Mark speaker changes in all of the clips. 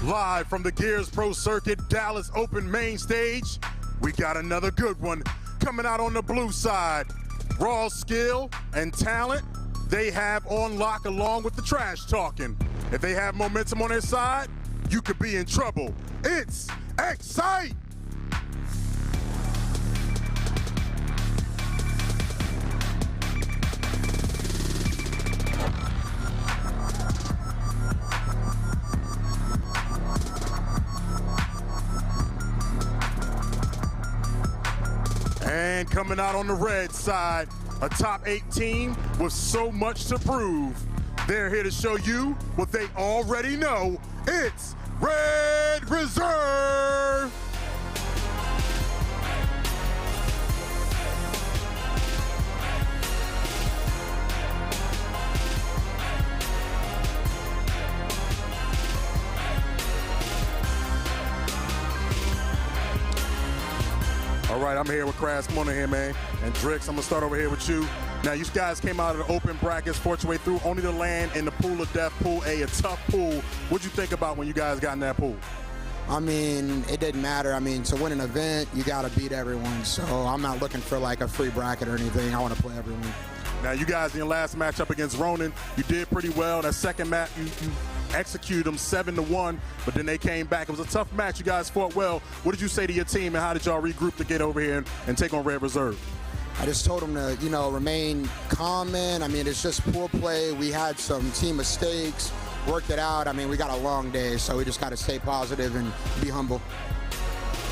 Speaker 1: Live from the Gears Pro Circuit Dallas Open main stage, we got another good one coming out on the blue side. Raw skill and talent they have on lock along with the trash talking. If they have momentum on their side, you could be in trouble. It's X-Hite! And coming out on the red side, a top 8 team with so much to prove. They're here to show you what they already know. It's Red Reserve! All right, I'm here with Kras. Come on in here, man. And Drix, I'm gonna start over here with you. Now, you guys came out of the open brackets, fought your way through, only to land in the pool of death, Pool A, a tough pool. What'd you think about when you guys got in that pool?
Speaker 2: I mean, it didn't matter. I mean, to win an event, you gotta beat everyone. So I'm not looking for like a free bracket or anything. I wanna play everyone.
Speaker 1: Now, you guys in your last matchup against Ronan, you did pretty well. That second match, you executed them 7-1, but then they came back. It was a tough match. You guys fought well. What did you say to your team, and how did y'all regroup to get over here and take on Red Reserve?
Speaker 2: I just told them to, you know, remain calm, man. I mean, it's just pool play. We had some team mistakes, worked it out. I mean, we got a long day, so we just got to stay positive and be humble.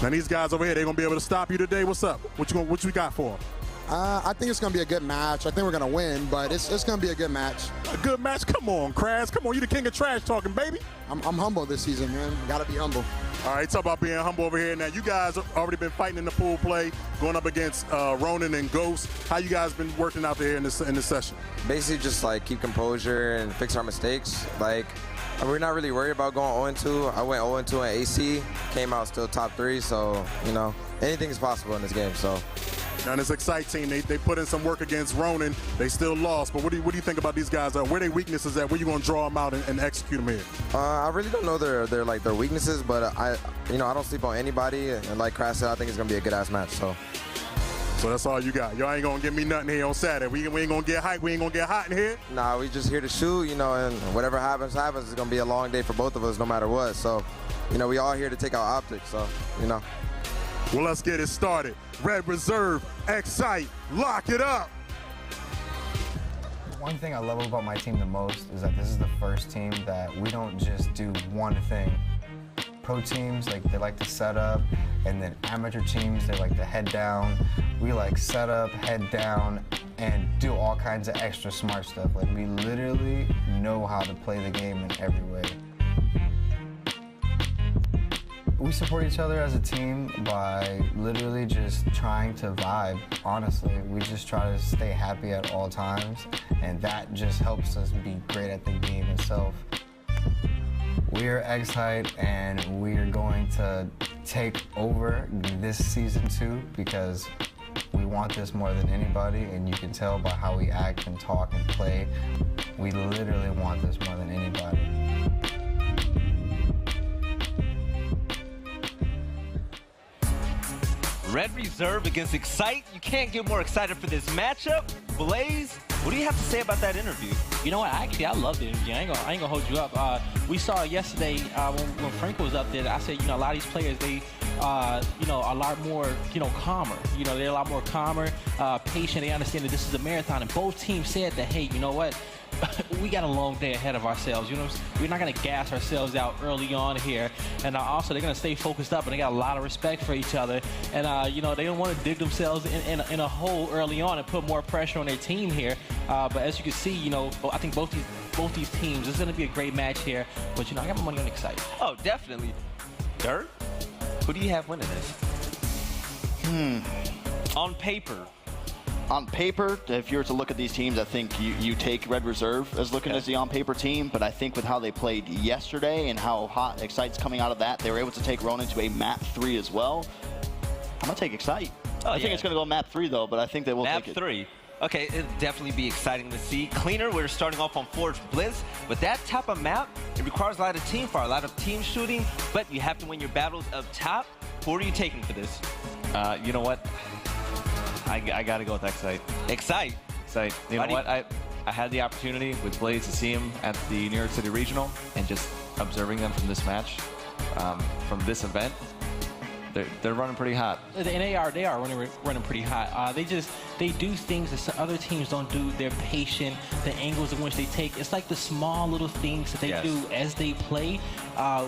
Speaker 1: Now, these guys over here, they're going to be able to stop you today. What's up? What you got for them?
Speaker 2: I think it's going to be a good match. I think we're going to win, but it's going to be a good match.
Speaker 1: A good match? Come on, Kras. Come on, you the king of trash talking, baby.
Speaker 2: I'm humble this season, man. Got to be humble.
Speaker 1: All right, talk about being humble over here. Now, you guys have already been fighting in the pool play, going up against Ronan and Ghost. How you guys been working out there in this session?
Speaker 3: Basically, just like keep composure and fix our mistakes. Like, we're not really worried about going 0-2. I went 0-2 in AC, came out still top 3. So, you know, anything is possible in this game. So.
Speaker 1: Now, this X-Hite team, they put in some work against Ronan. They still lost, but what do you think about these guys? Where their weaknesses at? Where you going to draw them out and execute them here?
Speaker 3: I really don't know their weaknesses, but I don't sleep on anybody. And like Kras said, I think it's gonna be a good ass match. So
Speaker 1: that's all you got. Y'all ain't gonna give me nothing here on Saturday. We ain't gonna get hyped. We ain't gonna get hot in here.
Speaker 3: Nah, we just here to shoot, you know, and whatever happens. It's gonna be a long day for both of us, no matter what. So, you know, we all here to take out optics. So, you know.
Speaker 1: Well, let's get it started. Red Reserve, X-Hite, lock it up.
Speaker 4: One thing I love about my team the most is that this is the first team that we don't just do one thing. Pro teams, like, they like to set up, and then amateur teams, they like to head down. We like set up, head down, and do all kinds of extra smart stuff. Like, we literally know how to play the game in every way. We support each other as a team by literally just trying to vibe, honestly. We just try to stay happy at all times, and that just helps us be great at the game itself. We're X-Hite, and we're going to take over this season 2 because we want this more than anybody, and you can tell by how we act and talk and play. We literally want this more than anybody.
Speaker 5: Red Reserve against X-Hite. You can't get more excited for this matchup. Blaze, what do you have to say about that interview?
Speaker 6: You know what? Actually, I loved the interview. I ain't gonna hold you up. We saw yesterday when Franco was up there. I said, you know, a lot of these players, they, you know, a lot more, you know, calmer. You know, they're a lot more calmer, patient. They understand that this is a marathon, and both teams said that, hey, you know what? We got a long day ahead of ourselves. You know, we're not going to gas ourselves out early on here. And also, they're going to stay focused up, and they got a lot of respect for each other. And, you know, they don't want to dig themselves in a hole early on and put more pressure on their team here. But as you can see, you know, I think both these teams, this is going to be a great match here. But, you know, I got my money on X-Hite.
Speaker 5: Oh, definitely. Dirt, who do you have winning this? On paper.
Speaker 7: On paper, if you were to look at these teams, I think you take Red Reserve as looking as the on-paper team, but I think with how they played yesterday and how hot X-Hite's coming out of that, they were able to take Ronan to a map 3 as well. I'm going to take X-Hite. I think it's going to go map 3, though, but I think they will take it.
Speaker 5: Map 3. Okay, it'll definitely be exciting to see. Cleaner, we're starting off on Forge Blitz. With that type of map, it requires a lot of team fire, a lot of team shooting, but you have to win your battles up top. Who are you taking for this?
Speaker 8: You know what? I got to go with X-Hite.
Speaker 5: X-Hite?
Speaker 8: X-Hite. You know what? I had the opportunity with Blaze to see him at the New York City Regional, and just observing them from this match, from this event, they're running pretty hot.
Speaker 6: And they are running pretty hot. They do things that some other teams don't do. They're patient. The angles in which they take, it's like the small little things that they do as they play,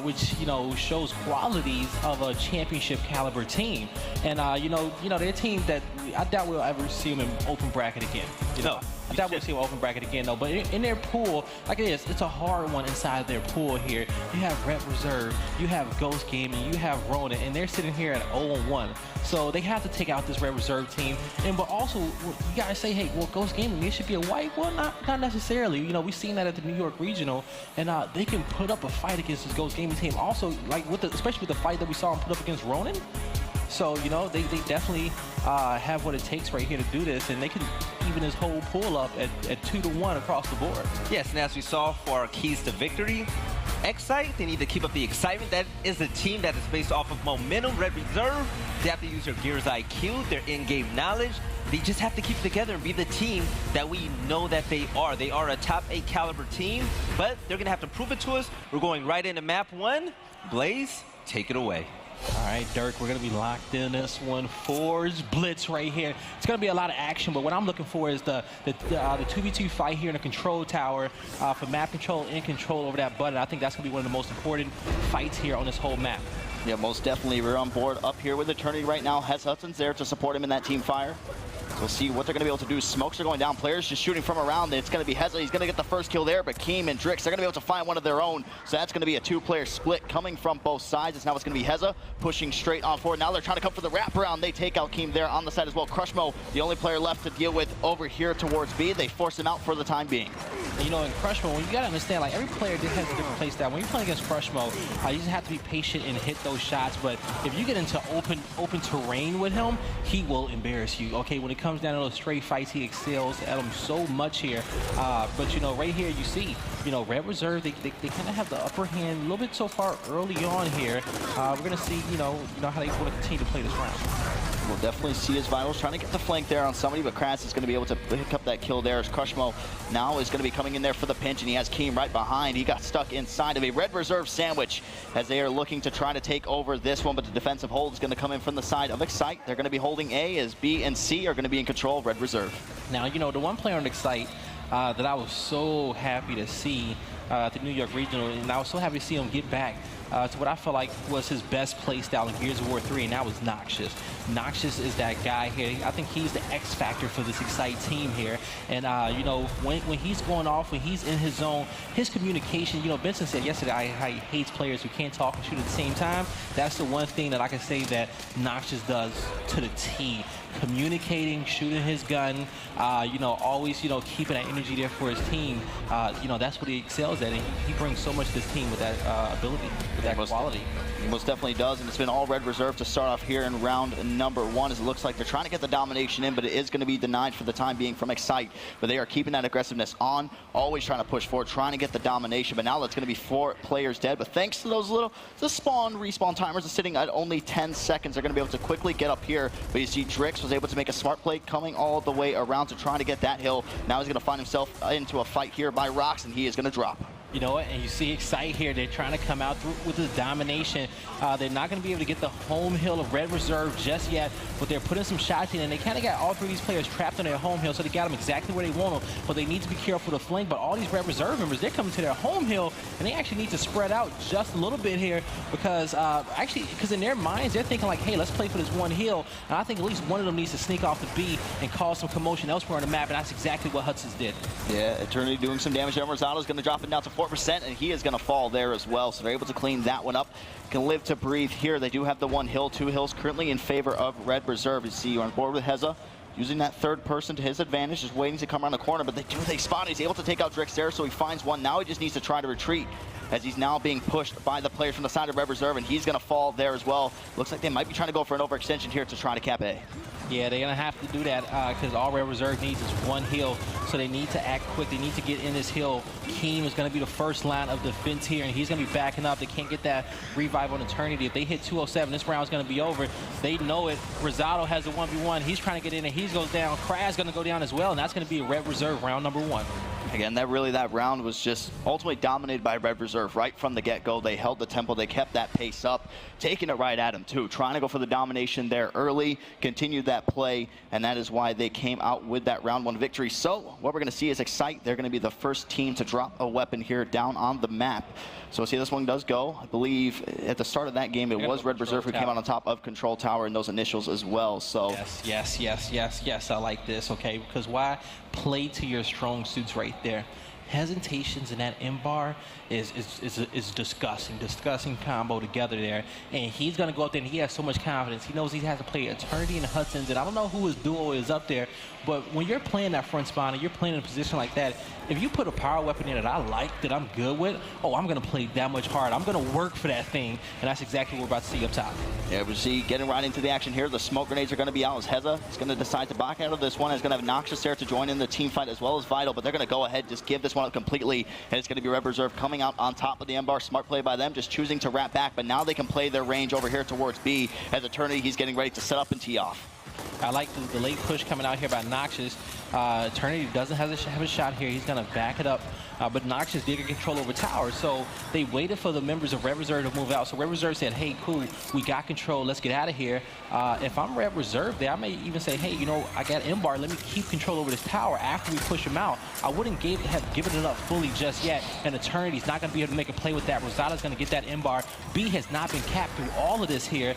Speaker 6: which shows qualities of a championship caliber team. And they're a team that I doubt we'll ever see them in open bracket again.
Speaker 5: No.
Speaker 6: I doubt we'll see an open bracket again, though. But in their pool, like it is, it's a hard one inside their pool here. You have Red Reserve, you have Ghost Gaming, you have Ronin, and they're sitting here at 0-1. So they have to take out this Red Reserve team. But also, you guys say, hey, well, Ghost Gaming, they should be a wipe. Well, not necessarily. We've seen that at the New York Regional, and they can put up a fight against this Ghost Gaming team. Also, like especially with the fight that we saw them put up against Ronin. So, they definitely have what it takes right here to do this, and they can even his whole pool up at 2-1 across the board.
Speaker 5: Yes, and as we saw for our keys to victory, X-Hite, they need to keep up the excitement. That is a team that is based off of momentum. Red Reserve, they have to use their Gears IQ, their in-game knowledge. They just have to keep it together and be the team that we know that they are. They are a top 8 caliber team, but they're going to have to prove it to us. We're going right into map 1. Blaze, take it away.
Speaker 6: All right, Dirk, we're going to be locked in this one. Forge Blitz right here. It's going to be a lot of action, but what I'm looking for is the 2v2 fight here in the control tower for map control and control over that button. I think that's going to be one of the most important fights here on this whole map.
Speaker 7: Yeah, most definitely. We're on board up here with Eternity right now. Hez Hudson's there to support him in that team fire. We'll see what they're going to be able to do. Smokes are going down. Players just shooting from around. It's going to be Heza. He's going to get the first kill there, but Keem and Drix, they're going to be able to find one of their own. So that's going to be a 2-player split coming from both sides. Now it's going to be Heza pushing straight on forward. Now they're trying to come for the wraparound. They take out Keem there on the side as well. Crushmo, the only player left to deal with over here towards B. They force him out for the time being.
Speaker 6: In Crushmo, when you got to understand, like every player has a different play style. When you're playing against Crushmo, you just have to be patient and hit those shots. But if you get into open terrain with him, he will embarrass you. Okay, when it comes down to those straight fights, he excels at them so much here. But right here you see, Red Reserve, they kind of have the upper hand a little bit so far early on here. We're gonna see, how they want to continue to play this round.
Speaker 7: We'll definitely see his Vitals trying to get the flank there on somebody, but Kratz is going to be able to pick up that kill there as Crushmo now is going to be coming in there for the pinch, and he has Keem right behind. He got stuck inside of a Red Reserve sandwich as they are looking to try to take over this one, but the defensive hold is going to come in from the side of X-Hite. They're going to be holding A as B and C are going to be in control of Red Reserve. Now,
Speaker 6: the one player on X-Hite that I was so happy to see at the New York Regional, and I was so happy to see him get back to what I felt like was his best play style in Gears of War 3, and that was Noxious. Noxious is that guy here. I think he's the X factor for this X-Hite team here. And, when he's going off, when he's in his zone, his communication, Benson said yesterday how he hates players who can't talk and shoot at the same time. That's the one thing that I can say that Noxious does to the T. Communicating, shooting his gun, always, keeping that energy there for his team. That's what he excels at. And he brings so much to his team with that ability, with that quality.
Speaker 7: He most definitely does, and it's been all Red Reserve to start off here in round number 1, as it looks like they're trying to get the domination in, but it is going to be denied for the time being from X-Hite. But they are keeping that aggressiveness on, always trying to push forward, trying to get the domination. But now that's going to be 4 players dead. But thanks to those the respawn timers are sitting at only 10 seconds. They're going to be able to quickly get up here. But you see Drix was able to make a smart play coming all the way around to trying to get that hill. Now he's going to find himself into a fight here by Rox, and he is going to drop.
Speaker 6: You know what? And you see X-Hite here. They're trying to come out through with the domination. They're not going to be able to get the home hill of Red Reserve just yet, but they're putting some shots in, and they kind of got all 3 of these players trapped on their home hill, so they got them exactly where they want them, but they need to be careful to flank. But all these Red Reserve members, they're coming to their home hill, and they actually need to spread out just a little bit here because because in their minds, they're thinking like, hey, let's play for this one hill, and I think at least one of them needs to sneak off the B and cause some commotion elsewhere on the map, and that's exactly what Hudson's did.
Speaker 7: Yeah, Eternity doing some damage. Rosado is going to drop it down to 4%, and he is going to fall there as well, so they're able to clean that one up. Can live to breathe here. They do have the 1 hill, 2 hills currently in favor of Red Reserve. You see, you're on board with Heza, using that 3rd person to his advantage, just waiting to come around the corner, but they spot. He's able to take out Drix there, so he finds one. Now he just needs to try to retreat. as he's now being pushed by the players from the side of Red Reserve, and he's going to fall there as well. Looks like they might be trying to go for an overextension here to try to cap A.
Speaker 6: Yeah, they're going to have to do that because all Red Reserve needs is one hill, so they need to act quick. They need to get in this hill. Keem is going to be the first line of defense here, and he's going to be backing up. They can't get that revive on Eternity. If they hit 207, this round's going to be over. They know it. Rosado has a 1v1. He's trying to get in, and he goes down. Kraz going to go down as well, and that's going to be a Red Reserve round number 1.
Speaker 7: Again, that round was just ultimately dominated by Red Reserve right from the get-go. They held the tempo. They kept that pace up, taking it right at him, too. Trying to go for the domination there early, continued that play, and that is why they came out with that round 1 victory. So what we're going to see is X-Hite. They're going to be the first team to drop a weapon here down on the map. So we'll see how this one does go. I believe at the start of that game, it was Red Reserve who came out on top of Control Tower in those initials as well. So
Speaker 6: yes, I like this, okay? Because why play to your strong suits right there? Hesitations in that M-bar is disgusting combo together there. And he's going to go up there, and he has so much confidence. He knows he has to play Eternity and Hudson's, and I don't know who his duo is up there, but when you're playing that front spawn and you're playing in a position like that, if you put a power weapon in that I like, that I'm good with, oh, I'm going to play that much hard. I'm going to work for that thing, and that's exactly what we're about to see up top.
Speaker 7: Yeah, we see getting right into the action here. The smoke grenades are going to be out as Heza is going to decide to back out of this one. It's going to have Noxious there to join in the team fight as well as Vital, but they're going to go ahead, just give this one up completely, and it's going to be Red Reserve coming out on top of the M-bar. Smart play by them, just choosing to wrap back, but now they can play their range over here towards B as Eternity, he's getting ready to set up and tee off.
Speaker 6: I like the late push coming out here by Noxious. Eternity doesn't have a shot here. He's going to back it up. But Noxious did get control over tower, so they waited for the members of Red Reserve to move out. So Red Reserve said, hey, cool, we got control, let's get out of here. If I'm Red Reserve there, I may even say, hey, you know, I got M-bar, let me keep control over this tower after we push him out. I wouldn't have given it up fully just yet, and Eternity's not going to be able to make a play with that. Rosada's going to get that M-bar. B has not been capped through all of this here.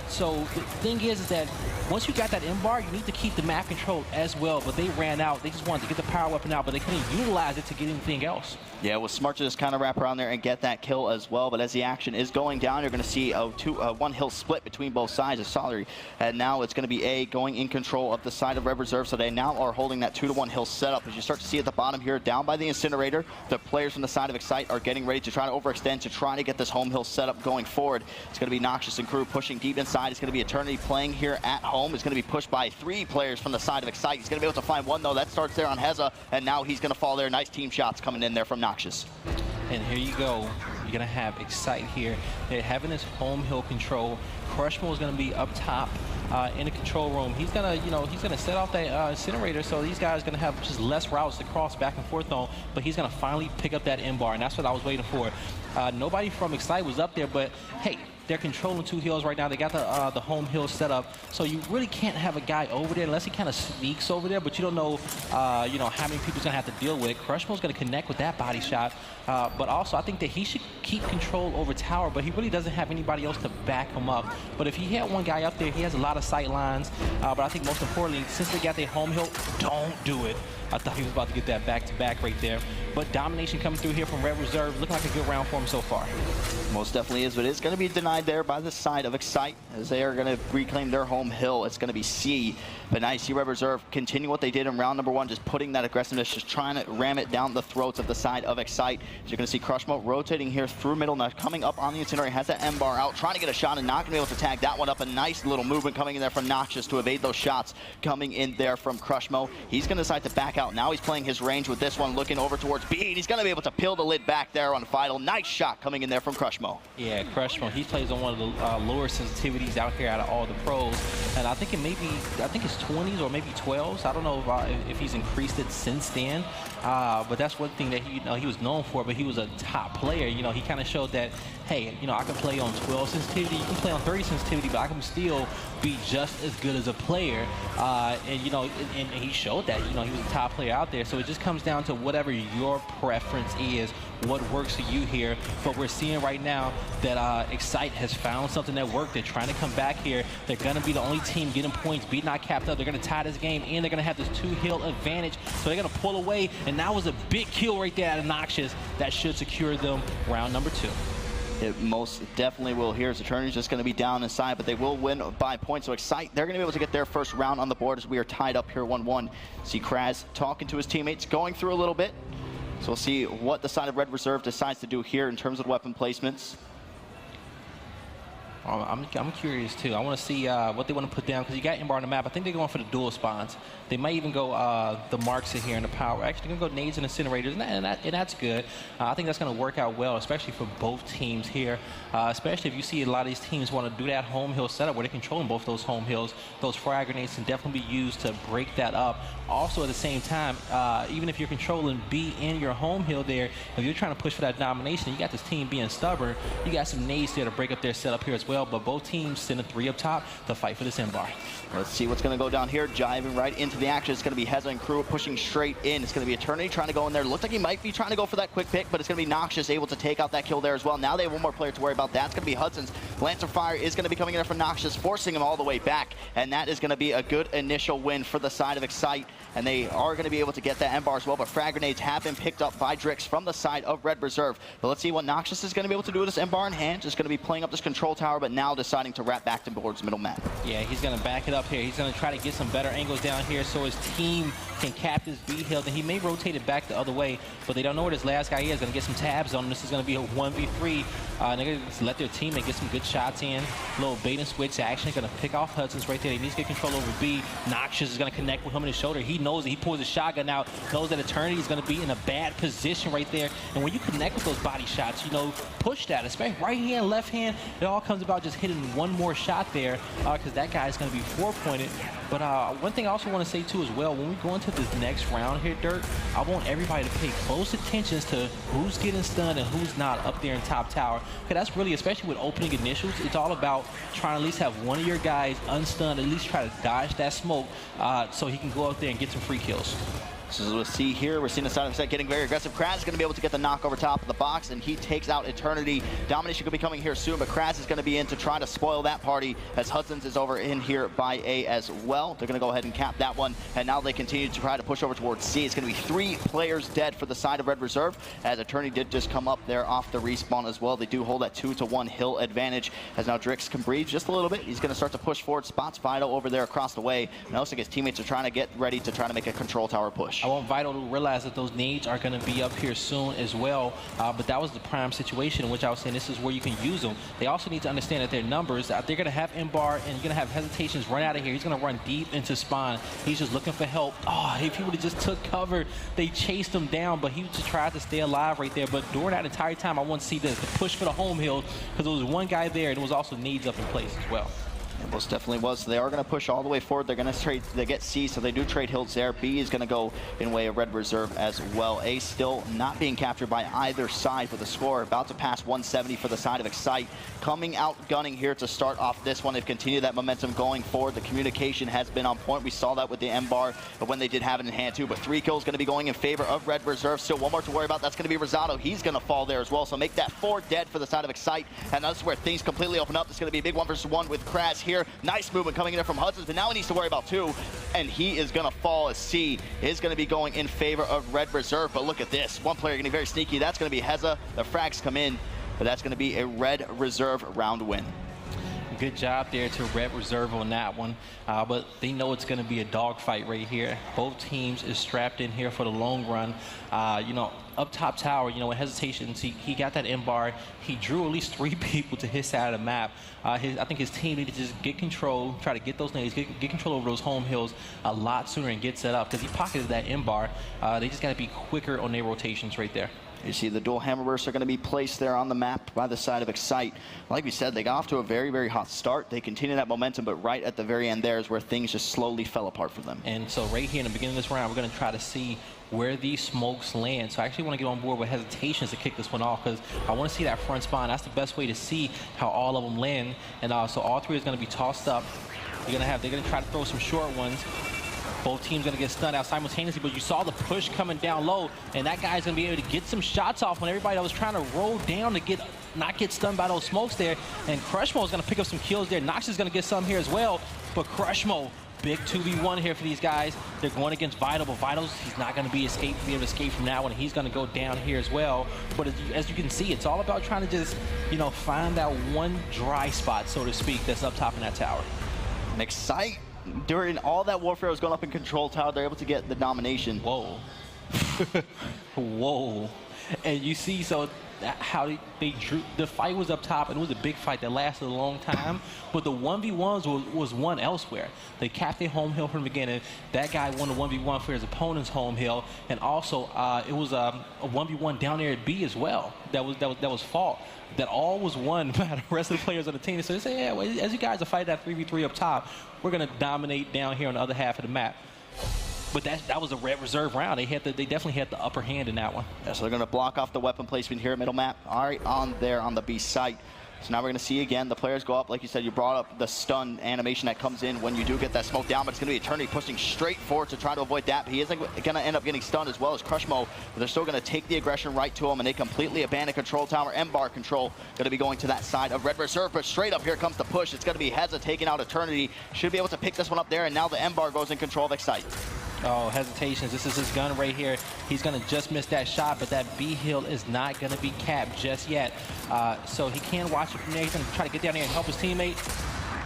Speaker 6: So the thing is that once you got that M-bar, you need to keep the map control as well, but they ran out. They just wanted to get the power weapon out, but they couldn't utilize it to get anything else.
Speaker 7: Yeah, it was smart to just kind of wrap around there and get that kill as well. But as the action is going down, you're going to see a one hill split between both sides of Solary. And now it's going to be A going in control of the side of Red Reserve. So they now are holding that 2-to-1 hill setup. As you start to see at the bottom here, down by the Incinerator, the players from the side of X-Hite are getting ready to try to overextend to try to get this home hill setup going forward. It's going to be Noxious and crew pushing deep inside. It's going to be Eternity playing here at home. It's going to be pushed by 3 players from the side of X-Hite. He's going to be able to find one, though. That starts there on Heza, and now he's going to fall there. Nice team shots coming in there from Noxious.
Speaker 6: And here you go. You're going to have X-Hite here. They're having this home hill control. Crushmo is going to be up top in the control room. He's going to, you know, he's going to set off that Incinerator, so these guys are going to have just less routes to cross back and forth on, but he's going to finally pick up that M-bar, and that's what I was waiting for. Nobody from X-Hite was up there, but hey, they're controlling 2 hills right now. They got the home hill set up, so you really can't have a guy over there unless he kind of sneaks over there, but you don't know, you know, how many people's going to have to deal with it. Crushmo's going to connect with that body shot, but also I think that he should keep control over tower, but he really doesn't have anybody else to back him up. But if he had one guy up there, he has a lot of sight lines, but I think most importantly, since they got their home hill, don't do it. I thought he was about to get that back-to-back right there. But domination coming through here from Red Reserve. Looking like a good round for him so far.
Speaker 7: Most definitely is, but it's going to be denied there by the side of X-Hite as they are going to reclaim their home hill. It's going to be C. But now you see Red Reserve continue what they did in round number 1, just putting that aggressiveness, just trying to ram it down the throats of the side of X-Hite. So you're going to see Crushmo rotating here through middle, now coming up on the Incinerator, has that M-bar out, trying to get a shot and not going to be able to tag that one up. A nice little movement coming in there from Noxious to evade those shots coming in there from Crushmo. He's going to decide to back out. Now he's playing his range with this one, looking over towards B. He's going to be able to peel the lid back there on Vital. Nice shot coming in there from Crushmo.
Speaker 6: Yeah, Crushmo, he plays on one of the lower sensitivities out here out of all the pros. And I think it may be, I think it's 20s or maybe 12s. I don't know if he's increased it since then. But that's one thing that he was known for, but he was a top player. You know, he kind of showed that, hey, you know, I can play on 12 sensitivity, you can play on 30 sensitivity, but I can still be just as good as a player. And, you know, and he showed that, you know, he was a top player out there. So it just comes down to whatever your preference is, what works for you here. But we're seeing right now that X-Hite has found something that worked. They're trying to come back here. They're going to be the only team getting points, beat not capped up. They're going to tie this game, and they're going to have this 2-hill advantage. So they're going to pull away, and that was a big kill right there out of Noxious. That should secure them round number 2.
Speaker 7: It most definitely will. Here's Eternity's just going to be down inside, but they will win by points. So X-Hite, they're going to be able to get their first round on the board as we are tied up here 1-1. See Kraz talking to his teammates, going through a little bit. So we'll see what the side of Red Reserve decides to do here in terms of weapon placements.
Speaker 6: I'm curious too. I want to see what they want to put down, because you got Embar on the map. I think they're going for the dual spawns. They might even go the marks in here in the power. Actually, they're going to go nades and incinerators, and that's good. I think that's going to work out well, especially for both teams here. Especially if you see a lot of these teams want to do that home hill setup where they're controlling both those home hills. Those frag grenades can definitely be used to break that up. Also, at the same time, even if you're controlling B in your home hill there, if you're trying to push for that domination, you got this team being stubborn. You got some nades there to break up their setup here as well. But both teams send a 3 up top to fight for this Embar.
Speaker 7: Let's see what's going to go down here. Jiving right into the action. It's going to be Heza and crew pushing straight in. It's going to be Eternity trying to go in there. Looks like he might be trying to go for that quick pick, but it's going to be Noxious able to take out that kill there as well. Now they have one more player to worry about. That's going to be Hudson's. Lancer Fire is going to be coming in there for Noxious, forcing him all the way back. And that is going to be a good initial win for the side of X-Hite. And they are going to be able to get that Embar as well. But frag grenades have been picked up by Drix from the side of Red Reserve. But let's see what Noxious is going to be able to do with this Embar in hand. Just going to be playing up this control tower, but now deciding to wrap back towards middle map.
Speaker 6: Yeah, he's going to back it up here. He's going to try to get some better angles down here so his team can cap this B hill. Then he may rotate it back the other way, but they don't know where this last guy is. Going to get some tabs on him. This is going to be a 1v3. They're going to let their teammate get some good shots in. A little bait and switch action. Going to pick off Hudson's right there. He needs to get control over B. Noxious is going to connect with him in his shoulder. He knows it. He pulls his shotgun out, knows that Eternity is going to be in a bad position right there. And when you connect with those body shots, you know, push that, especially right hand, left hand. It all comes about just hitting one more shot there, because that guy is going to be 4-pointed. But one thing I also want to say too as well, when we go into this next round here, Dirk, I want everybody to pay close attention to who's getting stunned and who's not up there in top tower. Because that's really, especially with opening initials, it's all about trying to at least have one of your guys unstunned, at least try to dodge that smoke so he can go out there and get some free kills.
Speaker 7: So as we'll see here, we're seeing the side of X-Hite getting very aggressive. Kraz is going to be able to get the knock over top of the box, and he takes out Eternity. Domination could be coming here soon, but Kraz is going to be in to try to spoil that party, as Hudson's is over in here by A as well. They're going to go ahead and cap that one, and now they continue to try to push over towards C. It's going to be 3 players dead for the side of Red Reserve, as Eternity did just come up there off the respawn as well. They do hold that 2-to-1 hill advantage, as now Drix can breathe just a little bit. He's going to start to push forward. Spots Vital over there across the way, and also his teammates are trying to get ready to try to make a control tower push.
Speaker 6: I want Vital to realize that those nades are going to be up here soon as well, but that was the prime situation in which I was saying this is where you can use them. They also need to understand that their numbers, they're going to have Embar, and you're going to have hesitations run out of here. He's going to run deep into spawn. He's just looking for help. Oh, if he would have just took cover, they chased him down, but he just tried to stay alive right there. But during that entire time, I want to see the push for the home hill, because there was one guy there, and there was also nades up in place as well.
Speaker 7: It most definitely was. So they are going to push all the way forward. They're going to trade. They get C, so they do trade hills there. B is going to go in way of Red Reserve as well. A still not being captured by either side, with the score about to pass 170 for the side of X-Hite. Coming out gunning here to start off this one. They've continued that momentum going forward. The communication has been on point. We saw that with the Embar, but when they did have it in hand too. But 3 kills going to be going in favor of Red Reserve. Still one more to worry about. That's going to be Rosado. He's going to fall there as well. So make that 4 dead for the side of X-Hite. And that's where things completely open up. It's going to be a big 1 versus 1 with Kraz here. Nice movement coming in there from Hudson, but now he needs to worry about 2, and he is going to fall as C is going to be going in favor of Red Reserve. But look at this. One player going to be very sneaky. That's going to be Heza. The frags come in, but that's going to be a Red Reserve round win.
Speaker 6: Good job there to Red Reserve on that one, but they know it's going to be a dogfight right here. Both teams is strapped in here for the long run. You know, up top tower, you know, with hesitations, he got that Embar. He drew at least 3 people to his side of the map. I think his team needed to just get control, try to get those nades, get control over those home hills a lot sooner and get set up, because he pocketed that Embar. They just got to be quicker on their rotations right there.
Speaker 7: You see the dual hammer bursts are going to be placed there on the map by the side of X-Hite. Like we said, they got off to a very, very hot start. They continue that momentum, but right at the very end there is where things just slowly fell apart for them.
Speaker 6: And so right here in the beginning of this round, we're going to try to see where these smokes land. So I actually want to get on board with hesitations to kick this one off, because I want to see that front spawn. That's the best way to see how all of them land. And so all 3 is going to be tossed up. They're going to try to throw some short ones. Both teams going to get stunned out simultaneously, but you saw the push coming down low, and that guy's going to be able to get some shots off on everybody that was trying to roll down to not get stunned by those smokes there. And Crushmo is going to pick up some kills there. Nox is going to get some here as well, but Crushmo, big 2v1 here for these guys. They're going against Vital, but Vital's, he's not going to be able to escape from that one. He's going to go down here as well. But as you can see, it's all about trying to just, you know, find that one dry spot, so to speak, that's up top in that tower.
Speaker 7: And X-Hite, during all that warfare was going up in control tower, they're able to get the domination.
Speaker 6: Whoa. Whoa. And you see, so how they drew, the fight was up top, and it was a big fight that lasted a long time, but the 1v1s was won elsewhere. They capped their home hill from the beginning. That guy won the 1v1 for his opponent's home hill, and also it was a 1v1 down there at B as well. That was fought. That all was won by the rest of the players on the team. So they say, yeah, well, as you guys are fighting that 3v3 up top, we're going to dominate down here on the other half of the map. But that was a red reserve round. They definitely had the upper hand in that one.
Speaker 7: Yeah, so they're going to block off the weapon placement here at middle map. All right, on there on the B site. So now we're going to see again the players go up. Like you said, you brought up the stun animation that comes in when you do get that smoke down, but it's going to be Eternity pushing straight forward to try to avoid that. But he isn't going to end up getting stunned as well as Crushmo, but they're still going to take the aggression right to him, and they completely abandon control tower. M-Bar control going to be going to that side of Red Reserve, but straight up here comes the push. It's going to be Heza taking out Eternity. Should be able to pick this one up there, and now the M-Bar goes in control of X-Hite.
Speaker 6: Oh, hesitations. This is his gun right here. He's going to just miss that shot, but that B hill is not going to be capped just yet. So he can watch it from there. He's going to try to get down there and help his teammate.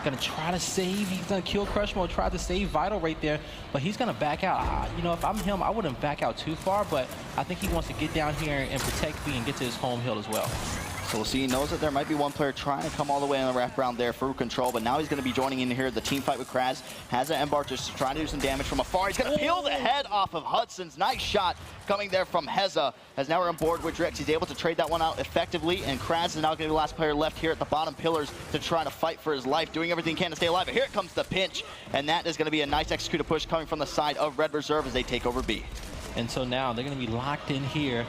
Speaker 6: Going to try to save. He's going to kill Crushmo, try to save Vital right there, but he's going to back out. You know, if I'm him, I wouldn't back out too far, but I think he wants to get down here and protect B and get to his home hill as well.
Speaker 7: So we'll see. He knows that there might be one player trying to come all the way on the wraparound there for control, but now he's going to be joining in here. The team fight with Kraz has an M-Bar just trying to do some damage from afar. He's going to peel the head off of Hudson's. Nice shot coming there from Heza. As now we're on board with Drix. He's able to trade that one out effectively, and Kraz is now going to be the last player left here at the bottom pillars to try to fight for his life, doing everything he can to stay alive. But here comes the pinch, and that is going to be a nice executed push coming from the side of Red Reserve as they take over B.
Speaker 6: And so now they're going to be locked in here.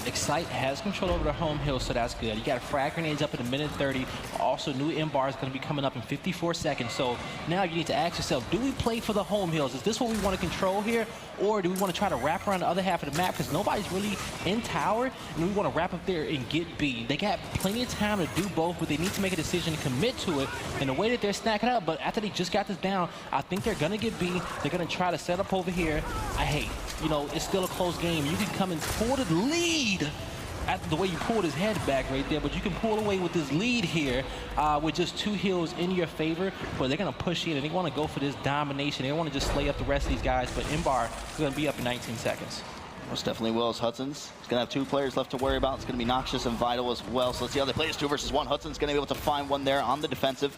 Speaker 6: X-Hite has control over their home hill, so that's good. You got frag grenades up at a minute 30. Also, new M-Bar is going to be coming up in 54 seconds. So now you need to ask yourself, do we play for the home hills? Is this what we want to control here? Or do we want to try to wrap around the other half of the map because nobody's really in tower, and we want to wrap up there and get B? They got plenty of time to do both, but they need to make a decision and commit to it in the way that they're snacking up. But after they just got this down, I think they're going to get B. They're going to try to set up over here. You know, it's still a close game. You can come and pull the lead after the way you pulled his head back right there, but you can pull away with this lead here with just 2 hills in your favor, but they're going to push in and they want to go for this domination. They don't want to just slay up the rest of these guys, but M-Bar is going to be up in 19 seconds.
Speaker 7: Most definitely will. Hudson's going to have 2 players left to worry about. It's going to be Noxious and Vital as well. So let's see how they play. It's 2 versus 1. Hudson's going to be able to find one there on the defensive.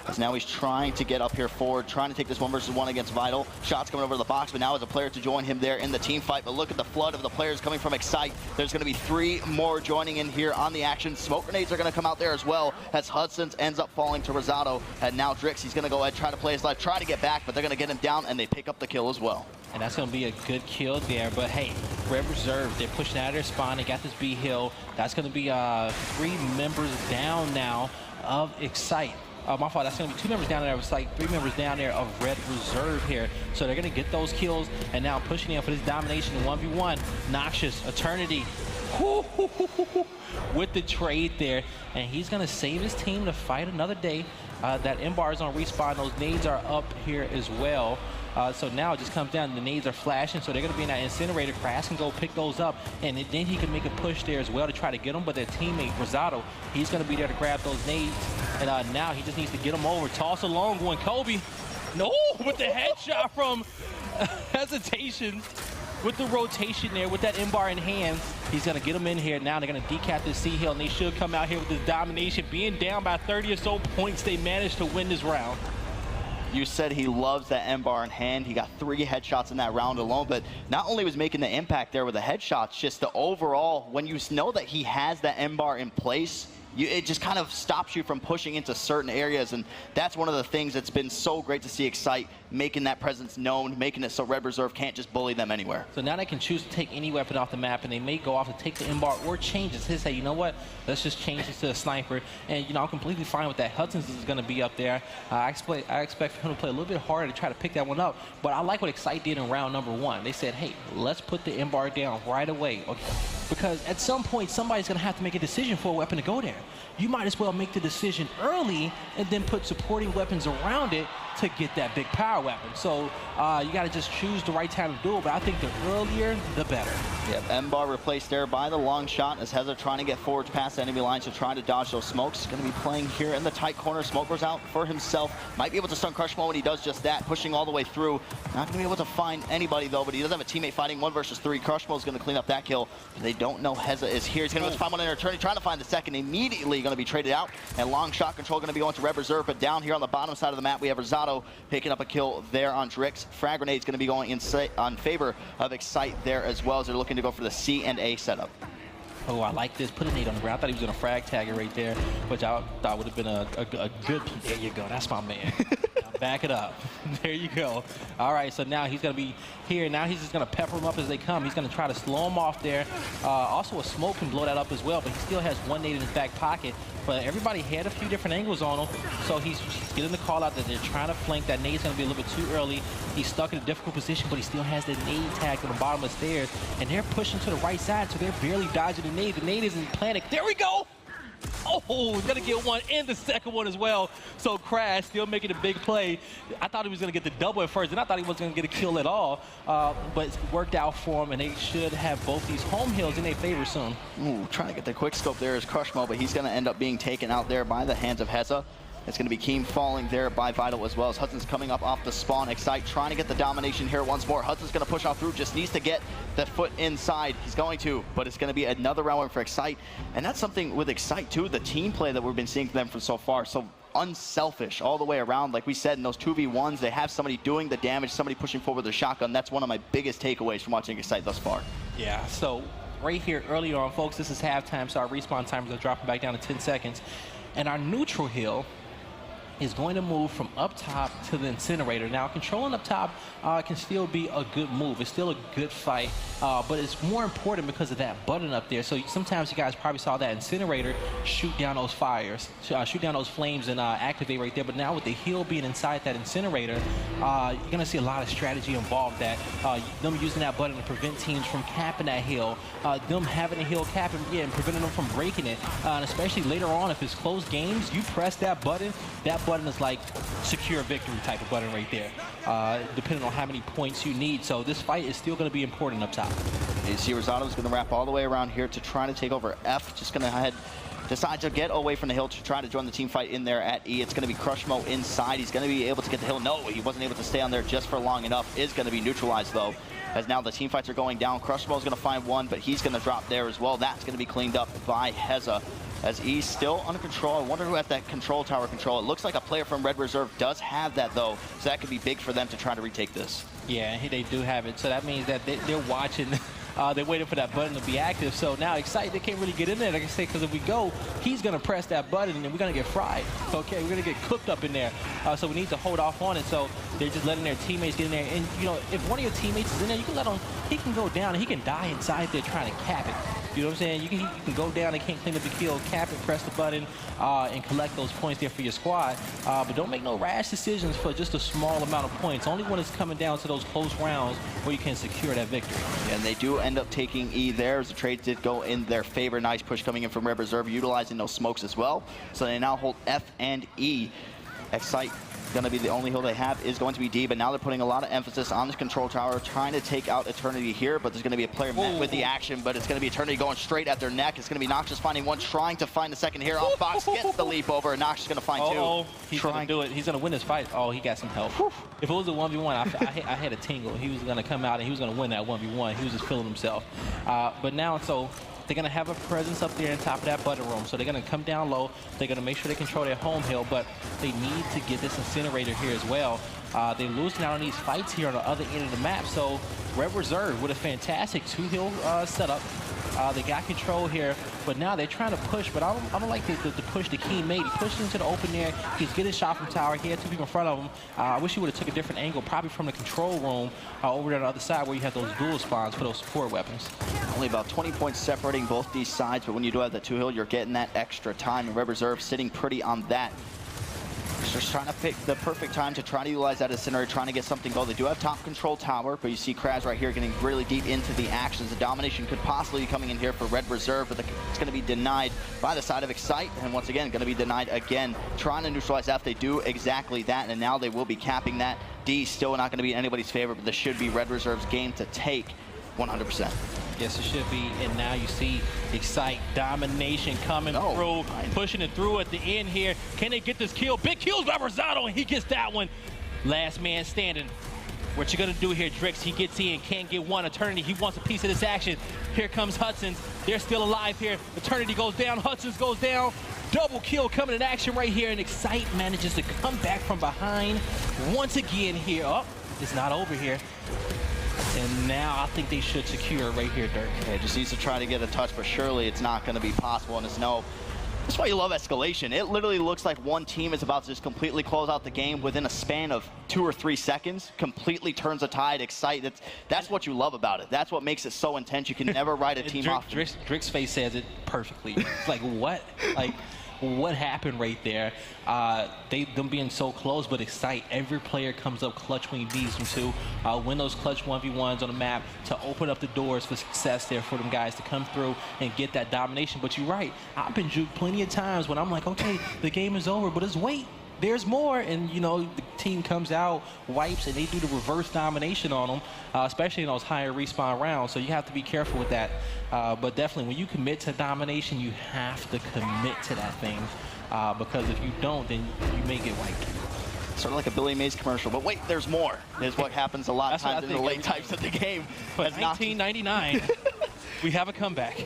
Speaker 7: As now he's trying to get up here forward, trying to take this 1 versus 1 against Vital. Shots coming over the box, but now has a player to join him there in the team fight. But look at the flood of the players coming from X-Hite. There's going to be 3 more joining in here on the action. Smoke grenades are going to come out there as well as Hudson's ends up falling to Rosado. And now Drix, he's going to go ahead, try to play his life, try to get back, but they're going to get him down, and they pick up the kill as well.
Speaker 6: And that's going to be a good kill there. But hey, Red Reserve, they're pushing out of their spawn. They got this B hill. That's going to be 3 members down now of X-Hite. My fault, that's going to be 2 members down there. It's like 3 members down there of Red Reserve here. So they're going to get those kills and now pushing in for this domination in 1v1. Noxious, Eternity, with the trade there. And he's going to save his team to fight another day. That M-Bar is on respawn. Those nades are up here as well. So now it just comes down, the nades are flashing, so they're going to be in that incinerator. Kraz can go pick those up, and then he can make a push there as well to try to get them, but their teammate, Rosado, he's going to be there to grab those nades, and now he just needs to get them over. Toss a long one, Kobe. No, with the headshot from hesitation. With the rotation there, with that M-Bar in hand, he's going to get them in here. Now they're going to decap this C-Hill, and they should come out here with this domination. Being down by 30 or so points, they managed to win this round.
Speaker 7: You said he loves that M-Bar in hand. He got 3 headshots in that round alone, but not only was making the impact there with the headshots, just the overall, when you know that he has that M-Bar in place, it just kind of stops you from pushing into certain areas, and that's one of the things that's been so great to see X-Hite making that presence known, making it so Red Reserve can't just bully them anywhere.
Speaker 6: So now they can choose to take any weapon off the map, and they may go off and take the M-Bar or change it. They say, you know what, let's just change this to a sniper, and you know, I'm completely fine with that. Hudson's is going to be up there. I expect him to play a little bit harder to try to pick that one up, but I like what X-Hite did in round number 1. They said, hey, let's put the M-Bar down right away. Okay. because at some point somebody's going to have to make a decision for a weapon to go there. You might as well make the decision early and then put supporting weapons around it to get that big power weapon. So you got to just choose the right time to do it, but I think the earlier, the better.
Speaker 7: Yep, M-Bar replaced there by the long shot as Heza trying to get forward past the enemy lines to try to dodge those smokes. Going to be playing here in the tight corner. Smoke goes out for himself. Might be able to stun Crushmo when he does just that, pushing all the way through. Not going to be able to find anybody though, but he does have a teammate fighting 1 versus 3. Crushmo's going to clean up that kill. They don't know Heza is here. He's going to find one in return. Trying to find the second. Immediately going to be traded out. And long shot control going to be going to Red Reserve. But down here on the bottom side of the map, we have Rosado picking up a kill there on Drix. Frag Grenade's going to be going in favor of X-Hite there as well as they're looking to go for the C and A setup.
Speaker 6: Oh, I like this. Put a nade on the ground. I thought he was going to frag tag it right there, which I thought would have been a good. There you go. That's my man. Back it up. There you go. All right, so now he's going to be here. Now he's just going to pepper them up as they come. He's going to try to slow them off there. Also, a smoke can blow that up as well, but he still has 1 nade in his back pocket. But everybody had a few different angles on him, so he's getting the call out that they're trying to flank. That nade's going to be a little bit too early. He's stuck in a difficult position, but he still has the nade tagged on the bottom of the stairs, and they're pushing to the right side, so they're barely dodging the nade. The nade isn't planted. There we go! Oh, he's going to get one and the second one as well. So Crash still making a big play. I thought he was going to get the double at first, and I thought he wasn't going to get a kill at all. But it's worked out for him, and they should have both these home hills in their favor soon. Ooh,
Speaker 7: trying to get the quick scope there is Crushmo, but he's going to end up being taken out there by the hands of Heza. It's going to be Keem falling there by Vital as well as Hudson's coming up off the spawn. X-Hite trying to get the domination here once more. Hudson's going to push off through, just needs to get that foot inside. He's going to, but it's going to be another round win for X-Hite. And that's something with X-Hite too, the team play that we've been seeing from them from so far. So unselfish all the way around. Like we said, in those 2v1s, they have somebody doing the damage, somebody pushing forward with their shotgun. That's one of my biggest takeaways from watching X-Hite thus far.
Speaker 6: Yeah, so right here early on, folks, this is halftime, so our respawn timers are dropping back down to 10 seconds. And our neutral hill is going to move from up top to the incinerator. Now, controlling up top can still be a good move. It's still a good fight, but it's more important because of that button up there. So sometimes you guys probably saw that incinerator shoot down those fires, shoot down those flames and activate right there. But now with the hill being inside that incinerator, you're gonna see a lot of strategy involved. That them using that button to prevent teams from capping that hill, them having a hill cap and preventing them from breaking it. And especially later on, if it's close games, you press that button is like secure victory type of button right there, depending on how many points you need. So this fight is still going to be important up top.
Speaker 7: You see Rosado's going to wrap all the way around here to try to take over F. Just going to decide to get away from the hill to try to join the team fight in there at E. It's going to be Crushmo inside. He's going to be able to get the hill. No, he wasn't able to stay on there just for long enough. Is going to be neutralized though, as now the team fights are going down. Crushmo's going to find one, but he's going to drop there as well. That's going to be cleaned up by Heza. As E's still under control. I wonder who had that control tower control. It looks like a player from Red Reserve does have that though, so that could be big for them to try to retake this.
Speaker 6: Yeah, they do have it. So that means that they're watching. They're waiting for that button to be active. So now X-Hite, they can't really get in there, like I say, because if we go, he's going to press that button and we're going to get fried. Okay, we're going to get cooked up in there. So we need to hold off on it. So they're just letting their teammates get in there. And, you know, if one of your teammates is in there, you can let him, he can go down and he can die inside there trying to cap it. You know what I'm saying? You can go down and can't clean up the kill, cap it, press the button, and collect those points there for your squad. But don't make no rash decisions for just a small amount of points. Only when it's coming down to those close rounds where you can secure that victory.
Speaker 7: And they do end up taking E there, as the trade did go in their favor. Nice push coming in from Red Reserve, utilizing those smokes as well. So they now hold F and E. X-Hite going to be the only hill they have is going to be D, but now they're putting a lot of emphasis on this control tower, trying to take out Eternity here, but there's going to be a player met with the action, but it's going to be Eternity going straight at their neck. It's going to be Noxious finding one, trying to find the second here on box, gets the leap over, and Noxious going to find two.
Speaker 6: He's going to do it. He's going to win this fight. Oh, he got some help. If it was a 1v1, I had a tingle. He was going to come out and he was going to win that 1v1. He was just feeling himself. But now, so they're going to have a presence up there on top of that button room. So they're going to come down low. They're going to make sure they control their home hill, but they need to get this incinerator here as well. They're losing out on these fights here on the other end of the map. So Red Reserve with a fantastic two-hill setup. They got control here, but now they're trying to push, but I don't like the push the Keem made. He pushed into the open there. He's getting shot from tower. He had two people in front of him. I wish he would have took a different angle, probably from the control room over there on the other side where you have those dual spawns for those support weapons.
Speaker 7: Only about 20 points separating both these sides, but when you do have the two hill, you're getting that extra time, and Red Reserve sitting pretty on that. Just trying to pick the perfect time to try to utilize that incinerator, trying to get something going. They do have top control tower, but you see Kraz right here getting really deep into the actions. The domination could possibly be coming in here for Red Reserve, but it's going to be denied by the side of X-Hite, and once again, going to be denied again. Trying to neutralize F, they do exactly that, and now they will be capping that. D still not going to be anybody's favorite, but this should be Red Reserve's game to take 100%.
Speaker 6: Yes, it should be. And now you see X-Hite domination coming through, pushing it through at the end here. Can they get this kill? Big kills by Rosado, and he gets that one. Last man standing. What you gonna do here, Drix? He gets in, can't get one. Eternity, he wants a piece of this action. Here comes Hudson's. They're still alive here. Eternity goes down, Hudson's goes down. Double kill coming in action right here, and X-Hite manages to come back from behind once again here. Oh, it's not over here. And now I think they should secure it right here, Dirk.
Speaker 7: Yeah, just needs to try to get a touch, but surely it's not going to be possible. And it's no. That's why you love escalation. It literally looks like one team is about to just completely close out the game within a span of 2 or 3 seconds. Completely turns the tide, X-Hite. That's what you love about it. That's what makes it so intense. You can never write a team off.
Speaker 6: Drix's face says it perfectly. It's like, what? Like, what happened right there? Them being so close, but X-Hite, every player comes up clutch when he needs them to. Win those clutch 1v1s on the map to open up the doors for success there for them guys to come through and get that domination. But you're right, I've been juked plenty of times when I'm like, okay, the game is over, but it's wait. There's more, and you know, the team comes out, wipes, and they do the reverse domination on them, especially in those higher respawn rounds. So you have to be careful with that. But definitely, when you commit to domination, you have to commit to that thing, because if you don't, then you may get wiped.
Speaker 7: Sort of like a Billy Mays commercial, but wait, there's more. Is what happens a lot of times in the late types of the game.
Speaker 6: But 1999, we have a comeback.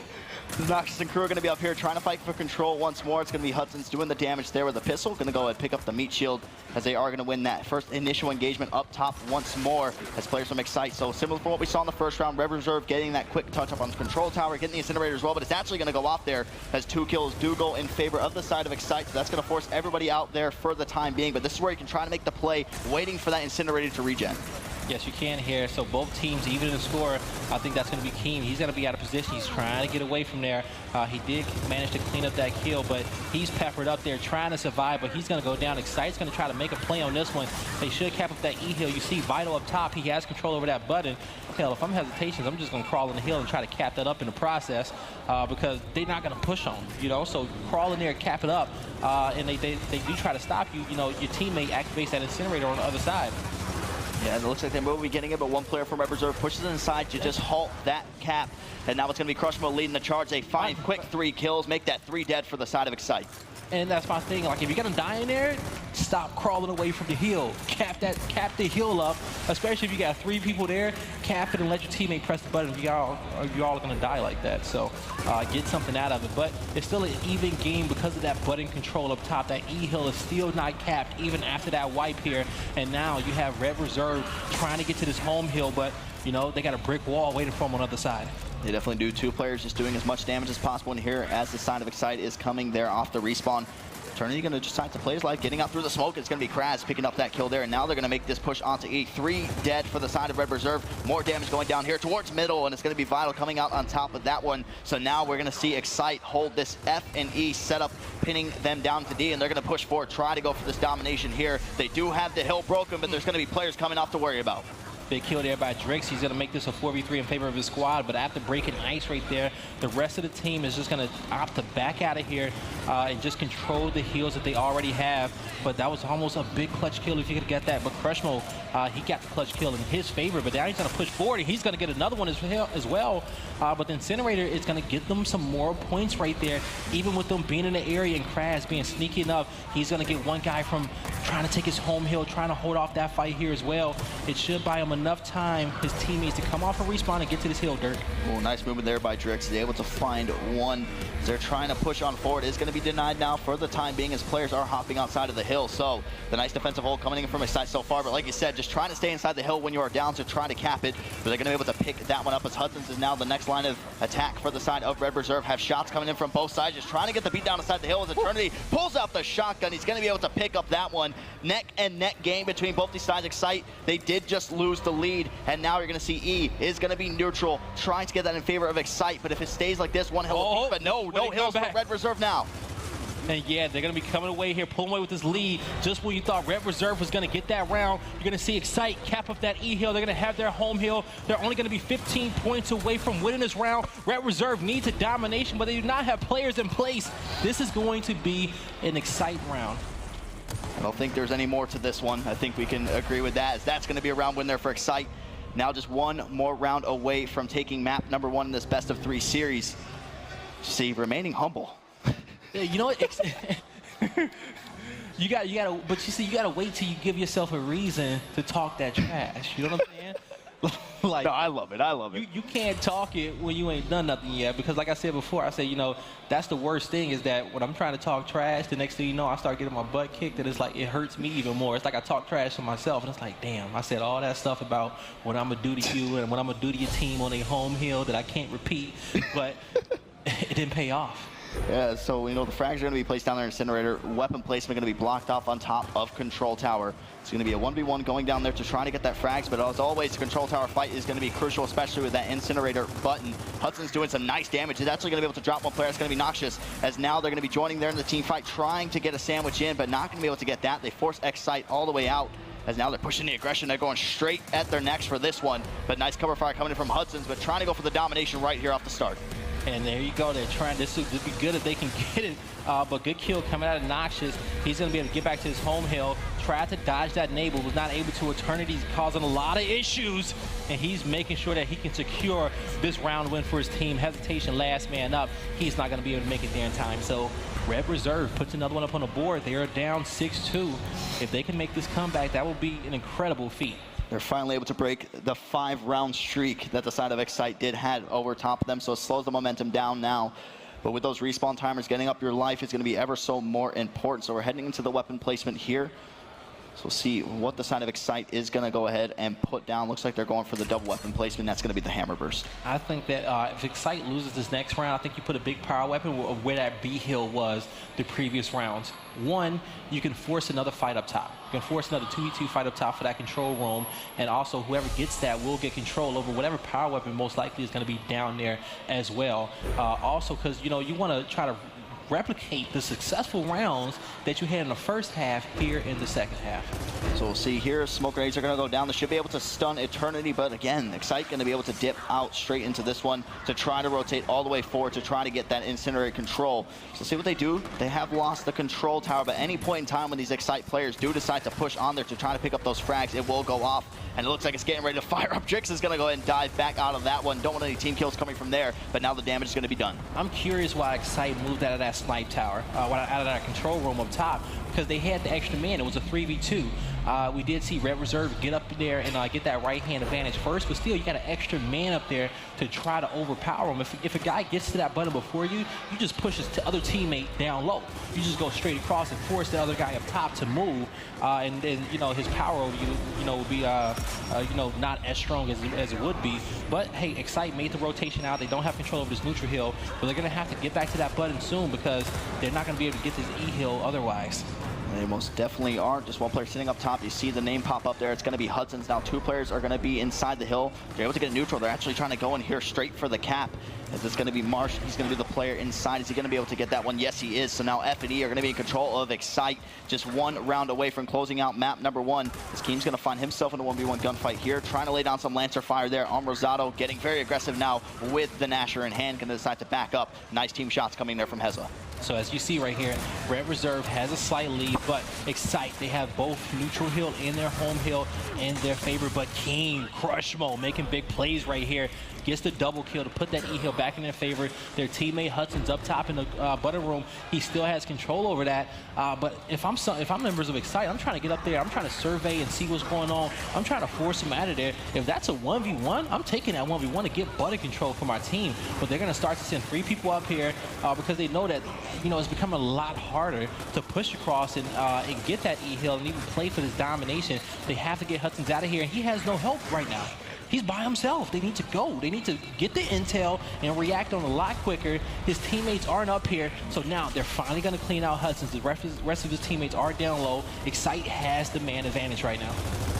Speaker 7: Noxus and crew are going to be up here trying to fight for control once more. It's going to be Hudson's doing the damage there with a pistol. Going to go ahead and pick up the meat shield as they are going to win that first initial engagement up top once more as players from X-Hite. So similar to what we saw in the first round, Red Reserve getting that quick touch up on the control tower, getting the incinerator as well, but it's actually going to go off there as 2 kills do go in favor of the side of X-Hite. So that's going to force everybody out there for the time being, but this is where you can try to make the play, waiting for that incinerator to regen.
Speaker 6: Yes, you can here. So both teams, even in the score, I think that's going to be key. He's going to be out of position. He's trying to get away from there. He did manage to clean up that kill, but he's peppered up there trying to survive, but he's going to go down. X-Hite's going to try to make a play on this one. They should cap up that E-hill. You see Vital up top. He has control over that button. Hell, if I'm hesitations, I'm just going to crawl in the hill and try to cap that up in the process, because they're not going to push on, you know? So crawl in there, cap it up, and they do try to stop you. You know, your teammate activates that incinerator on the other side.
Speaker 7: Yeah, it looks like they will be getting it, but one player from Red Reserve pushes it inside to just halt that cap. And now it's going to be Crushmo leading the charge. They find quick 3 kills, make that 3 dead for the side of X-Hite.
Speaker 6: And that's my thing. Like, if you're gonna die in there, stop crawling away from the hill. Cap the hill up, especially if you got 3 people there. Cap it and let your teammate press the button. You all are gonna die like that. So get something out of it. But it's still an even game because of that button control up top. That E-hill is still not capped even after that wipe here. And now you have Red Reserve trying to get to this home hill, but you know, they got a brick wall waiting for them on the other side.
Speaker 7: They definitely do. 2 players just doing as much damage as possible in here as the side of X-Hite is coming there off the respawn. Eternity going to just decide to play his life, getting out through the smoke. It's going to be Kraz picking up that kill there, and now they're going to make this push onto E. 3 dead for the side of Red Reserve. More damage going down here towards middle, and it's going to be Vital coming out on top of that one. So now we're going to see X-Hite hold this F and E setup, pinning them down to D, and they're going to push forward, try to go for this domination here. They do have the hill broken, but there's going to be players coming off to worry about.
Speaker 6: Big kill there by Drix. He's going to make this a 4v3 in favor of his squad, but after breaking ice right there, the rest of the team is just going to opt to back out of here and just control the heals that they already have. But that was almost a big clutch kill if you could get that. But Crushmo, he got the clutch kill in his favor, but now he's going to push forward, and he's going to get another one as well. But the Incinerator is going to get them some more points right there, even with them being in the area and Kraz being sneaky enough. He's going to get one guy from trying to take his home hill, trying to hold off that fight here as well. It should buy him enough time, his teammates, to come off a respawn and get to this hill, Dirk.
Speaker 7: Oh, nice movement there by Drix. He's able to find one. They're trying to push on forward. It's going to be denied now for the time being as players are hopping outside of the hill. So the nice defensive hold coming in from his side so far. But like you said, just trying to stay inside the hill when you are down to try to cap it. But they're going to be able to pick that one up as Hudson's is now the next line of attack for the side of Red Reserve. Have shots coming in from both sides, just trying to get the beat down inside the hill as Eternity pulls out the shotgun. He's going to be able to pick up that one. Neck and neck game between both these sides. X-Hite, they did just lose the lead, and now you're going to see E is going to be neutral, trying to get that in favor of X-Hite. But if it stays like this, one hill, but no hills for Red Reserve now.
Speaker 6: And yeah, they're going to be coming away here, pulling away with this lead. Just when you thought Red Reserve was going to get that round, you're going to see X-Hite cap up that E-Hill. They're going to have their home hill. They're only going to be 15 points away from winning this round. Red Reserve needs a domination, but they do not have players in place. This is going to be an X-Hite round.
Speaker 7: I don't think there's any more to this one. I think we can agree with that, as that's going to be a round win there for X-Hite. Now just one more round away from taking map number 1 in this best-of-3 series. See, remaining humble.
Speaker 6: Yeah, you know what? you gotta, but you see, you gotta wait till you give yourself a reason to talk that trash. You know what I'm saying? Like,
Speaker 7: no, I love it. I love it.
Speaker 6: You can't talk it when you ain't done nothing yet, because like I said before, I said, you know, that's the worst thing, is that when I'm trying to talk trash, the next thing you know, I start getting my butt kicked, and it's like, it hurts me even more. It's like I talk trash to myself, and it's like, damn, I said all that stuff about what I'm gonna do to you and what I'm gonna do to your team on a home hill that I can't repeat, but it didn't pay off.
Speaker 7: Yeah, so, you know, the frags are going to be placed down there in Incinerator. Weapon placement going to be blocked off on top of Control Tower. It's going to be a 1v1 going down there to try to get that frags, but as always, the Control Tower fight is going to be crucial, especially with that Incinerator button. Hudson's doing some nice damage. He's actually going to be able to drop one player. It's going to be Noxious, as now they're going to be joining there in the team fight, trying to get a sandwich in, but not going to be able to get that. They force X-Hite all the way out, as now they're pushing the aggression. They're going straight at their necks for this one, but nice cover fire coming in from Hudson's, but trying to go for the domination right here off the start.
Speaker 6: And there you go. They're trying. This would be good if they can get it. But good kill coming out of Noxious. He's going to be able to get back to his home hill. Tried to dodge that neighbor. Was not able to. Eternity's causing a lot of issues. And he's making sure that he can secure this round win for his team. Hesitation, last man up. He's not going to be able to make it there in time. So Red Reserve puts another one up on the board. They are down 6-2. If they can make this comeback, that will be an incredible feat.
Speaker 7: They're finally able to break the 5-round streak that the side of X-Hite did had over top of them, so it slows the momentum down now. But with those respawn timers, getting up your life is going to be ever so more important. So we're heading into the weapon placement here. So we'll see what the side of X-Hite is going to go ahead and put down. Looks like they're going for the double weapon placement. That's going to be the Hammer Burst.
Speaker 6: I think that if X-Hite loses this next round, I think you put a big power weapon where that B-Hill was the previous rounds. One, you can force another fight up top. You can force another 2v2 fight up top for that control room. And also, whoever gets that will get control over whatever power weapon most likely is going to be down there as well. Also, because, you know, you want to try to replicate the successful rounds that you had in the first half here in the second half.
Speaker 7: So we'll see here, smoke grenades are going to go down. They should be able to stun Eternity, but again, X-Hite going to be able to dip out straight into this one to try to rotate all the way forward to try to get that Incinerate control. So see what they do. They have lost the control tower, but at any point in time when these X-Hite players do decide to push on there to try to pick up those frags, it will go off. And it looks like it's getting ready to fire up. Jix is going to go ahead and dive back out of that one. Don't want any team kills coming from there, but now the damage is going to be done.
Speaker 6: I'm curious why X-Hite moved out of that snipe tower, out of that control room up top, because they had the extra man. It was a 3v2. We did see Red Reserve get up there and get that right-hand advantage first, but still, you got an extra man up there to try to overpower him. If a guy gets to that button before you, you just push his other teammate down low. You just go straight across and force the other guy up top to move, and then, you know, his power over you, will be, not as strong as it would be. But hey, X-Hite made the rotation out. They don't have control over this neutral hill, but they're gonna have to get back to that button soon, because they're not gonna be able to get this E-hill otherwise.
Speaker 7: They most definitely aren't. Just one player sitting up top. You see the name pop up there. It's going to be Hudson's. Now 2 players are going to be inside the hill. They're able to get a neutral. They're actually trying to go in here straight for the cap. As it's going to be Marsh. He's going to be the player inside. Is he going to be able to get that one? Yes, he is. So now F and E are going to be in control of X-Hite. Just 1 round away from closing out map number 1. This team's going to find himself in a 1v1 gunfight here. Trying to lay down some Lancer fire there on Rosado. Getting very aggressive now with the Nasher in hand. Going to decide to back up. Nice team shots coming there from Heza.
Speaker 6: So as you see right here, Red Reserve has a slight lead, but X-Hite, they have both neutral hill and their home hill in their favor. But King, Crushmo, making big plays right here. Gets the double kill to put that E-hill back in their favor. Their teammate Hudson's up top in the button room. He still has control over that. But if I'm members of X-Hite, I'm trying to get up there. I'm trying to survey and see what's going on. I'm trying to force him out of there. If that's a 1v1, I'm taking that 1v1 to get button control for my team. But they're going to start to send 3 people up here because they know that, you know, it's becoming a lot harder to push across and get that E-hill and even play for this domination. They have to get Hudson's out of here, and he has no help right now. He's by himself. They need to go. They need to get the intel and react on a lot quicker. His teammates aren't up here, so now they're finally going to clean out Hudson. The rest of his teammates are down low. X-Hite has the man advantage right now.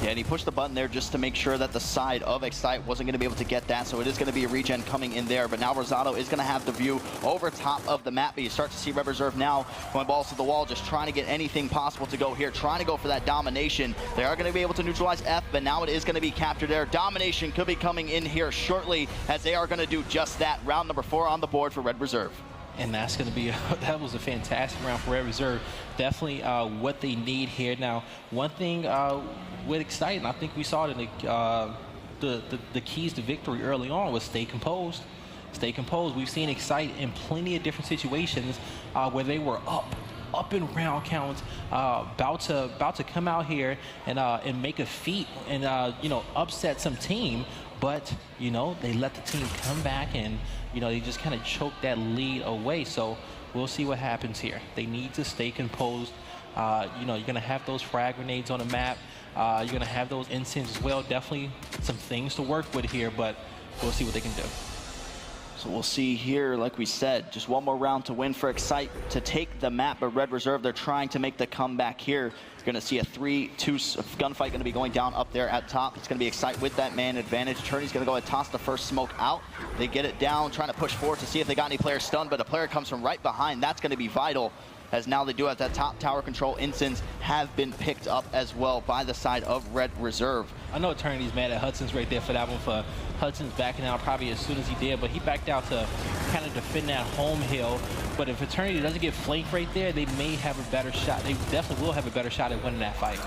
Speaker 7: Yeah, and he pushed the button there just to make sure that the side of X-Hite wasn't going to be able to get that, so it is going to be a regen coming in there. But now Rosado is going to have the view over top of the map. But you start to see Red Reserve now going balls to the wall, just trying to get anything possible to go here, trying to go for that domination. They are going to be able to neutralize F, but now it is going to be captured there. Domination could be coming in here shortly, as they are going to do just that. Round number 4 on the board for Red Reserve.
Speaker 6: And that's going to be, that was a fantastic round for Red Reserve. Definitely what they need here. Now, one thing with X-Hite, and I think we saw it in the keys to victory early on, was stay composed. Stay composed. We've seen X-Hite in plenty of different situations where they were up in round counts, about to come out here and make a feat and upset some team, but they let the team come back and they just kind of choke that lead away. So we'll see what happens here. They need to stay composed. You're gonna have those frag grenades on the map. You're gonna have those incense as well. Definitely some things to work with here, but we'll see what they can do.
Speaker 7: So we'll see here, like we said, just one more round to win for X-Hite to take the map, but Red Reserve, they're trying to make the comeback here. You're going to see a 3-2 gunfight going to be going down up there at top. It's going to be X-Hite with that man advantage. Turney's going to go and toss the first smoke out. They get it down, trying to push forward to see if they got any players stunned, but a player comes from right behind. That's going to be vital, as now they do have that top tower control. Instance have been picked up as well by the side of Red Reserve.
Speaker 6: I know Eternity's mad at Hudson's right there for that one, for Hudson's backing out probably as soon as he did, but he backed out to kind of defend that home hill. But if Eternity doesn't get flanked right there, they may have a better shot. They definitely will have a better shot at winning that fight.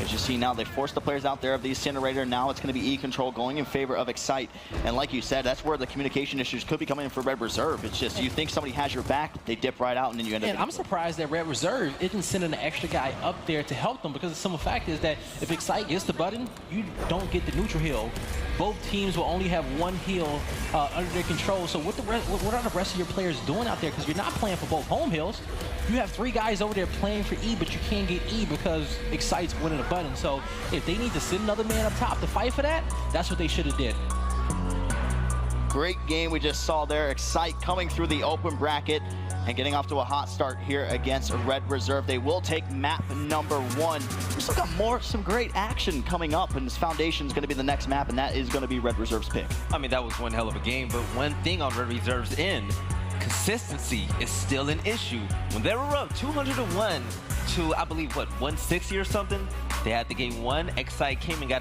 Speaker 7: As you see now, they forced the players out there of the Incinerator. Now it's going to be E-Control going in favor of X-Hite. And like you said, that's where the communication issues could be coming in for Red Reserve. It's just, you think somebody has your back, they dip right out, and then you end up...
Speaker 6: And I'm surprised that Red Reserve isn't sending an extra guy up there to help them, because the simple fact is that if X-Hite gets the button, you don't get the neutral heal. Both teams will only have one heal under their control. So what are the rest of your players doing out there? Because you're not playing for both home heals. You have 3 guys over there playing for E, but you can't get E because X-Hite's winning the button. So if they need to send another man up top to fight for that, that's what they should have did.
Speaker 7: Great game we just saw there. X-Hite coming through the open bracket and getting off to a hot start here against Red Reserve. They will take map number 1. We still got some great action coming up, and this Foundation is going to be the next map, and that is going to be Red Reserve's pick.
Speaker 5: I mean, that was one hell of a game, but one thing on Red Reserve's end, consistency is still an issue. When they were up 201 to, I believe, what, 160 or something, they had the game won. X-Hite came and got a